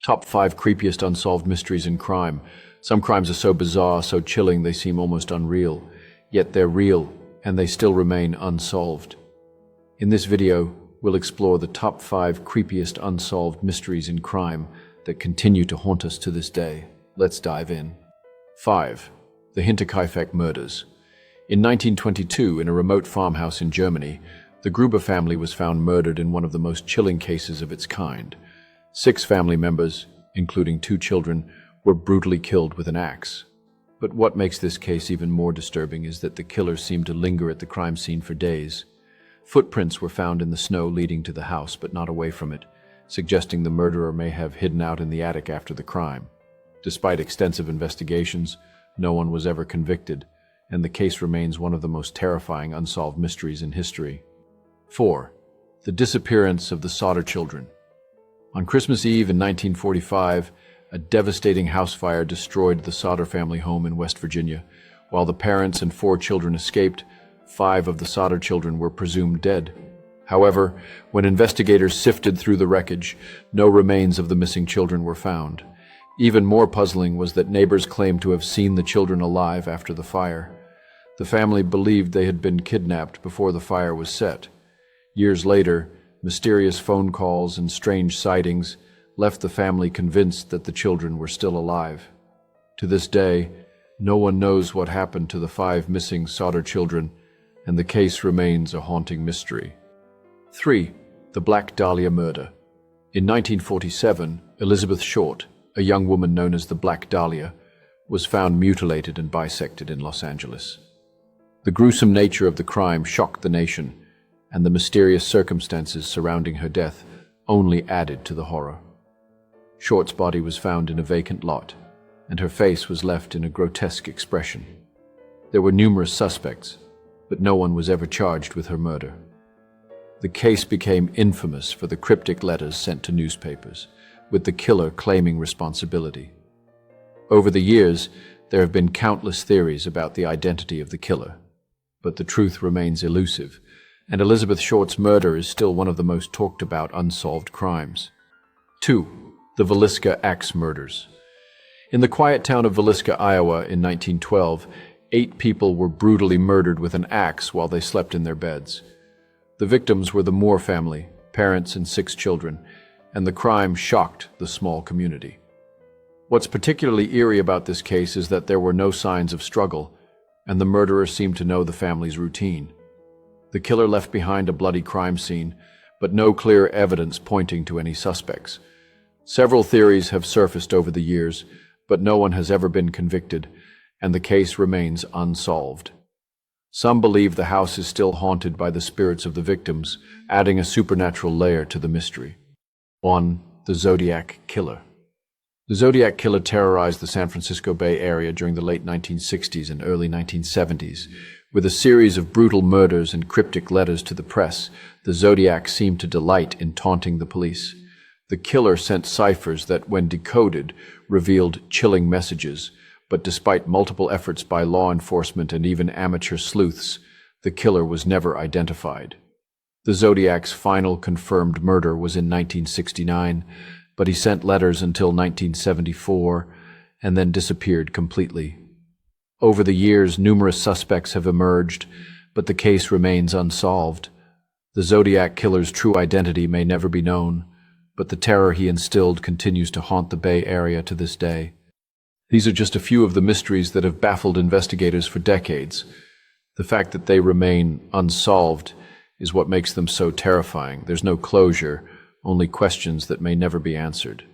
Top 5 creepiest unsolved mysteries in crime. Some crimes are so bizarre, so chilling, they seem almost unreal. Yet they're real, and they still remain unsolved. In this video, we'll explore the top 5 creepiest unsolved mysteries in crime that continue to haunt us to this day. Let's dive in. 5. The Hinterkaifeck murders. In 1922, in a remote farmhouse in Germany, the Gruber family was found murdered in one of the most chilling cases of its kind. 6 family members, including 2 children, were brutally killed with an axe. But what makes this case even more disturbing is that the killer seemed to linger at the crime scene for days. Footprints were found in the snow leading to the house, but not away from it, suggesting the murderer may have hidden out in the attic after the crime. Despite extensive investigations, no one was ever convicted, and the case remains one of the most terrifying unsolved mysteries in history. 4. The disappearance of the Sodder children. On Christmas Eve in 1945, a devastating house fire destroyed the Sodder family home in West Virginia. While the parents and 4 children escaped, 5 of the Sodder children were presumed dead. However, when investigators sifted through the wreckage, no remains of the missing children were found. Even more puzzling was that neighbors claimed to have seen the children alive after the fire. The family believed they had been kidnapped before the fire was set. Years later, mysterious phone calls and strange sightings left the family convinced that the children were still alive. To this day, no one knows what happened to the 5 missing Sodder children, and the case remains a haunting mystery. 3. The Black Dahlia murder. In 1947, Elizabeth Short, a young woman known as the Black Dahlia, was found mutilated and bisected in Los Angeles. The gruesome nature of the crime shocked the nation, and the mysterious circumstances surrounding her death only added to the horror. Short's body was found in a vacant lot, and her face was left in a grotesque expression. There were numerous suspects, but no one was ever charged with her murder. The case became infamous for the cryptic letters sent to newspapers, with the killer claiming responsibility. Over the years, there have been countless theories about the identity of the killer, but the truth remains elusive, and Elizabeth Short's murder is still one of the most talked about unsolved crimes. 2. The Villisca axe murders. In the quiet town of Villisca, Iowa in 1912, 8 people were brutally murdered with an axe while they slept in their beds. The victims were the Moore family, parents and 6 children, and the crime shocked the small community. What's particularly eerie about this case is that there were no signs of struggle, and the murderer seemed to know the family's routine. The killer left behind a bloody crime scene, but no clear evidence pointing to any suspects. Several theories have surfaced over the years, but no one has ever been convicted, and the case remains unsolved. Some believe the house is still haunted by the spirits of the victims, adding a supernatural layer to the mystery. 1. The Zodiac Killer. The Zodiac Killer terrorized the San Francisco Bay Area during the late 1960s and early 1970s. With a series of brutal murders and cryptic letters to the press, the Zodiac seemed to delight in taunting the police. The killer sent ciphers that, when decoded, revealed chilling messages, but despite multiple efforts by law enforcement and even amateur sleuths, the killer was never identified. The Zodiac's final confirmed murder was in 1969, but he sent letters until 1974 and then disappeared completely. Over the years, numerous suspects have emerged, but the case remains unsolved. The Zodiac Killer's true identity may never be known, but the terror he instilled continues to haunt the Bay Area to this day. These are just a few of the mysteries that have baffled investigators for decades. The fact that they remain unsolved is what makes them so terrifying. There's no closure, only questions that may never be answered.